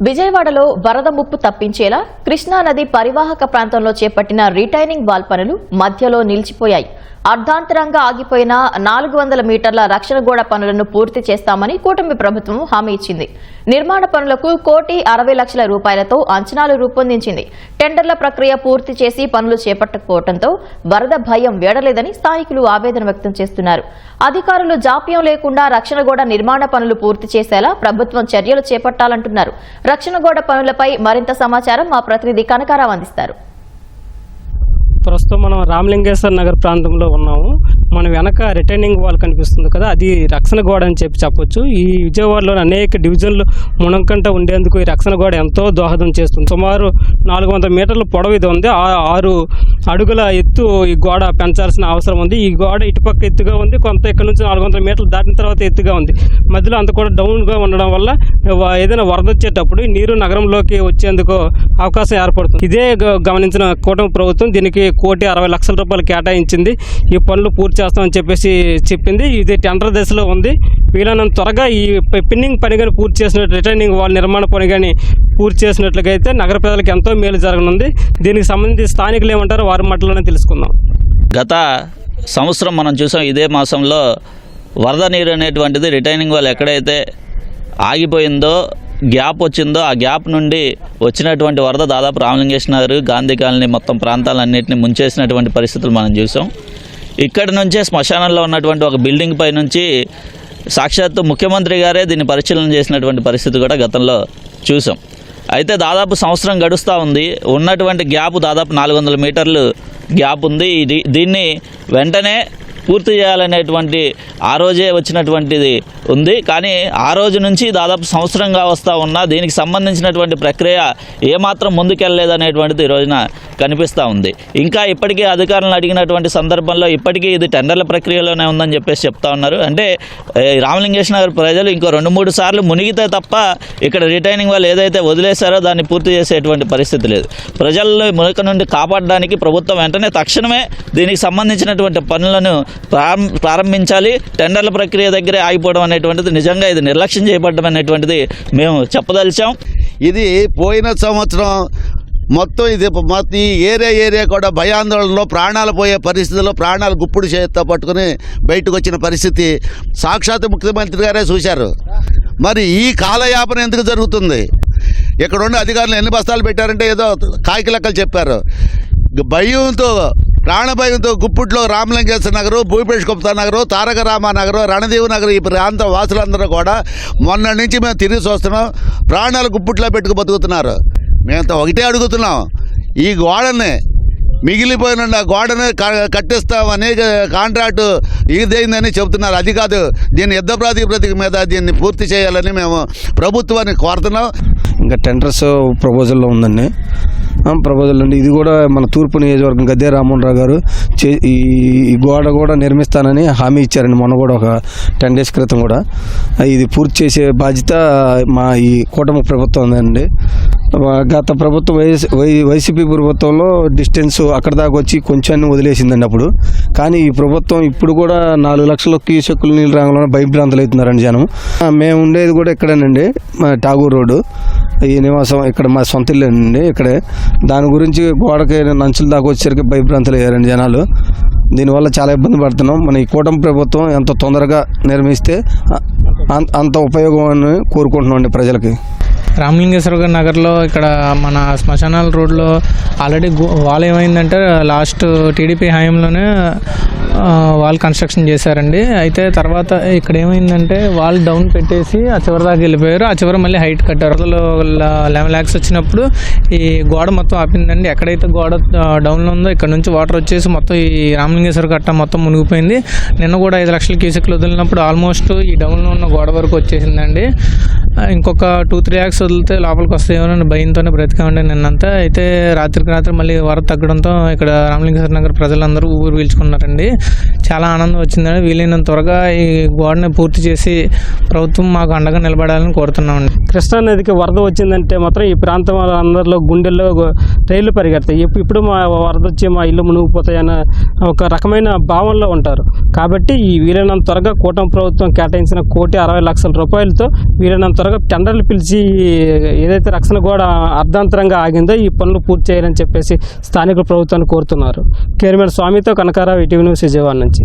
విజయవాడలో వరద ముప్పు తప్పించేలా కృష్ణానది పరివాహక ప్రాంతంలో చేపట్టిన రిటైనింగ్ వాల్ పనులు మధ్యలో నిలిచిపోయాయి. అర్ధాంతరంగా ఆగిపోయిన 400 మీటర్ల రక్షణ గోడ పనులను పూర్తి చేస్తామని కూటమి ప్రభుత్వం హామీ ఇచ్చింది. నిర్మాణ పనులకు ₹1,60,00,000 అంచనాలు రూపొందించింది. టెండర్ల ప్రక్రియ పూర్తి చేసి పనులు చేపట్టకపోవడంతో వరద భయం వేడలేదని స్థానికులు ఆవేదన వ్యక్తం చేస్తున్నారు. అధికారులు జాప్యం లేకుండా రక్షణ గోడ నిర్మాణ పనులు పూర్తి చేసేలా ప్రభుత్వం చర్యలు చేపట్టాలంటున్నారు. రక్షణ గోడ పనులపై మరింత సమాచారం మా ప్రతినిధి కనకారావు అందిస్తారు. ప్రస్తుతం మనం రామలింగేశ్వర నగర్ ప్రాంతంలో ఉన్నాము. మన వెనక రిటైనింగ్ వాల్ కనిపిస్తుంది కదా, అది రక్షణ గోడ అని చెప్పొచ్చు. ఈ విజయవాడలోని అనేక డివిజన్లు మునంకంట ఉండేందుకు ఈ రక్షణ గోడ ఎంతో దోహదం చేస్తుంది. సుమారు 400 మీటర్ల పొడవు ఇది ఉంది. 6 అడుగుల ఎత్తు ఈ గోడ పెంచాల్సిన అవసరం ఉంది. ఈ గోడ ఇటుపక్క ఎత్తుగా ఉంది, కొంత ఇక్కడ నుంచి 400 మీటర్లు దాటిన తర్వాత ఎత్తుగా ఉంది. మధ్యలో అంత కూడా డౌన్గా ఉండడం వల్ల ఏదైనా వరద వచ్చేటప్పుడు నీరు నగరంలోకి వచ్చేందుకు అవకాశం ఏర్పడుతుంది. ఇదే గమనించిన కూటమి ప్రభుత్వం దీనికి ₹1,60,00,000 కేటాయించింది. ఈ పనులు పూర్తి చేస్తామని చెప్పేసి చెప్పింది. ఇది టెండర్ దశలో ఉంది. వీలైనంత త్వరగా ఈ పిన్నింగ్ పని కానీ పూర్తి చేసినట్టు, రిటైనింగ్ వాల్ నిర్మాణ పని కానీ పూర్తి చేసినట్లయితే నగర ప్రజలకు ఎంతో మేలు జరగనుంది. దీనికి సంబంధించి స్థానికులు ఏమంటారో వారి మాటలోనే తెలుసుకుందాం. గత సంవత్సరం మనం చూసాం, ఇదే మాసంలో వరద నీరు అనేటువంటిది రిటైనింగ్ వాల్ ఎక్కడైతే ఆగిపోయిందో, గ్యాప్ వచ్చిందో, ఆ గ్యాప్ నుండి వచ్చినటువంటి వరద దాదాపు రామలింగేశ్వర నగర్, గాంధీ కాలనీ మొత్తం ప్రాంతాలన్నింటినీ ముంచేసినటువంటి పరిస్థితులు మనం చూసాం. ఇక్కడి నుంచే శ్మశానంలో ఉన్నటువంటి ఒక బిల్డింగ్ పై నుంచి సాక్షాత్తు ముఖ్యమంత్రి గారే దీన్ని పరిశీలన చేసినటువంటి పరిస్థితి కూడా గతంలో చూసాం. అయితే దాదాపు సంవత్సరం గడుస్తూ ఉంది. ఉన్నటువంటి గ్యాప్ దాదాపు 400 మీటర్లు గ్యాప్ ఉంది. దీన్ని వెంటనే పూర్తి చేయాలనేటువంటి ఆ రోజే వచ్చినటువంటిది ఉంది. కానీ ఆ రోజు నుంచి దాదాపు సంవత్సరంగా వస్తూ ఉన్నా దీనికి సంబంధించినటువంటి ప్రక్రియ ఏమాత్రం ముందుకెళ్ళలేదనేటువంటిది ఈ రోజున కనిపిస్తూ ఉంది. ఇంకా ఇప్పటికీ అధికారులను అడిగినటువంటి సందర్భంలో ఇప్పటికీ ఇది టెండర్ల ప్రక్రియలోనే ఉందని చెప్పేసి చెప్తా ఉన్నారు. అంటే రామలింగేశ్వర నగర్ ప్రజలు ఇంకో 2-3 సార్లు మునిగితే తప్ప ఇక్కడ రిటైనింగ్ వాళ్ళు ఏదైతే వదిలేశారో దాన్ని పూర్తి చేసేటువంటి పరిస్థితి లేదు. ప్రజలను మునక నుండి కాపాడడానికి ప్రభుత్వం వెంటనే తక్షణమే దీనికి సంబంధించినటువంటి పనులను ప్రారంభించాలి. టెండర్ల ప్రక్రియ దగ్గరే ఆగిపోవడం అనేటువంటిది నిజంగా ఇది నిర్లక్ష్యం చేయబడడం అనేటువంటిది మేము చెప్పదలిచాం. ఇది పోయిన సంవత్సరం మొత్తం ఈ ఏరియా కూడా భయాందోళనలో ప్రాణాలు పోయే పరిస్థితుల్లో ప్రాణాలు గుప్పుడు చేతితో పట్టుకుని బయటకు వచ్చిన పరిస్థితి సాక్షాత్ ముఖ్యమంత్రి గారే చూశారు. మరి ఈ కాలయాపన ఎందుకు జరుగుతుంది? ఇక్కడున్న అధికారులు ఎన్ని బస్తాలు పెట్టారంటే ఏదో కాకి లెక్కలు చెప్పారు. భయంతో, ప్రాణభయంతో గుప్పుట్లో రామలింగేశ్వర నగరు, భూపేష్ గుప్తా నగరు, తారక రామ నగరు, రణదేవి నగరు, ఈ ప్రాంత వాసులందరూ కూడా మొన్న నుంచి మేము తిరిగి చూస్తున్నాం. ప్రాణాలు గుప్పుట్లో పెట్టుకు బతుకుతున్నారు. మేము ఒకటే అడుగుతున్నాం, ఈ గోడని మిగిలిపోయిన గోడని కట్టిస్తామని కాంట్రాక్టు ఇదైందని చెబుతున్నారు. అది కాదు, దీన్ని యుద్ధ ప్రాతిపదిక మీద దీన్ని పూర్తి చేయాలని మేము ప్రభుత్వాన్ని కోరుతున్నాం. ఇంకా టెండర్స్ ప్రపోజల్లో ఉందండి. ప్రపోజల్ అండి. ఇది కూడా మన తూర్పు నియోజకవర్గం గద్దె రామ్మోహన్ రావు గారు ఈ గోడ కూడా నిర్మిస్తానని హామీ ఇచ్చారండి. మొన్న కూడా ఒక 10 days క్రితం కూడా. ఇది పూర్తి చేసే బాధ్యత మా ఈ కూటమి ప్రభుత్వం ఉందండి. గత ప్రభుత్వం వైసీపీ ప్రభుత్వంలో డిస్టెన్స్ అక్కడ దాకా వచ్చి కొంచెం వదిలేసిందండి అప్పుడు. కానీ ఈ ప్రభుత్వం ఇప్పుడు కూడా 4 లక్షల క్యూసెక్కుల నీళ్ళు రాగంలో భయభ్రాంతులు అవుతున్నారండి జనం. మేము ఉండేది కూడా ఇక్కడేనండి, మా ఠాగూర్ రోడ్డు. ఈ నివాసం ఇక్కడ మా సొంత ఇల్లేనండి ఇక్కడే. దాని గురించి గోడకి నంచుల దాకా వచ్చేసరికి భయభ్రాంతులు అయ్యారండి జనాలు. దీనివల్ల చాలా ఇబ్బంది పడుతున్నాం. మన ఈ కూటమి ప్రభుత్వం ఎంత తొందరగా నిర్మిస్తే అంత ఉపయోగం అని కోరుకుంటున్నాం ప్రజలకి. రామలింగేశ్వర నగర్లో ఇక్కడ మన శ్మశానాల రోడ్లో ఆల్రెడీ వాల్ ఏమైందంటే లాస్ట్ టీడీపీ హయాంలోనే వాల్ కన్స్ట్రక్షన్ చేశారండి. అయితే తర్వాత ఇక్కడ ఏమైందంటే వాల్ డౌన్ పెట్టేసి ఆ చివరి దాకా వెళ్ళిపోయారు. ఆ చివరి మళ్ళీ హైట్ కట్టారు. 11 lakhs వచ్చినప్పుడు ఈ గోడ మొత్తం ఆపిందండి. ఎక్కడైతే గోడ డౌన్లో ఉందో ఇక్కడ నుంచి వాటర్ వచ్చేసి మొత్తం ఈ రామలింగేశ్వర కట్ట మొత్తం మునిగిపోయింది. నిన్న కూడా 5 లక్షల క్యూసెక్లు వదిలినప్పుడు ఆల్మోస్ట్ ఈ డౌన్లో ఉన్న గోడ వరకు వచ్చేసిందండి. ఇంకొక 2-3 lakhs వదిలితే లోపలికి వస్తాయేమో భయంతోనే బ్రతికామండి నిన్నంతా. అయితే రాత్రికి రాత్రి మళ్ళీ వరద తగ్గడంతో ఇక్కడ రామలింగేశ్వర నగర్ ప్రజలందరూ ఊరు పీల్చుకున్నారండి. చాలా ఆనందం వచ్చిందండి. వీలైనంత త్వరగా ఈ గోడని పూర్తి చేసి ప్రభుత్వం మాకు అండగా నిలబడాలని కోరుతున్నామండి. కృష్ణానదికి వరద వచ్చిందంటే మాత్రం ఈ ప్రాంతం అందరిలో గుండెల్లో రైళ్లు పరిగెడతాయి. ఇప్పుడు మా వరద వచ్చి మా ఇల్లు మునిగిపోతాయన్న ఒక రకమైన భావనలో ఉంటారు. కాబట్టి ఈ వీలైనంత త్వరగా కూటమి ప్రభుత్వం కేటాయించిన ₹1,60,00,000 వీలైనంత త్వరగా టెండర్లు పిలిచి ఏదైతే రక్షణ గోడ అర్ధాంతరంగా ఆగిందో ఈ పనులు పూర్తి చేయాలని చెప్పేసి స్థానికులు ప్రభుత్వాన్ని కోరుతున్నారు. కెమెరామెన్ స్వామితో కనకారావు, ఈటీవీ న్యూస్, విజయవాడ నుంచి.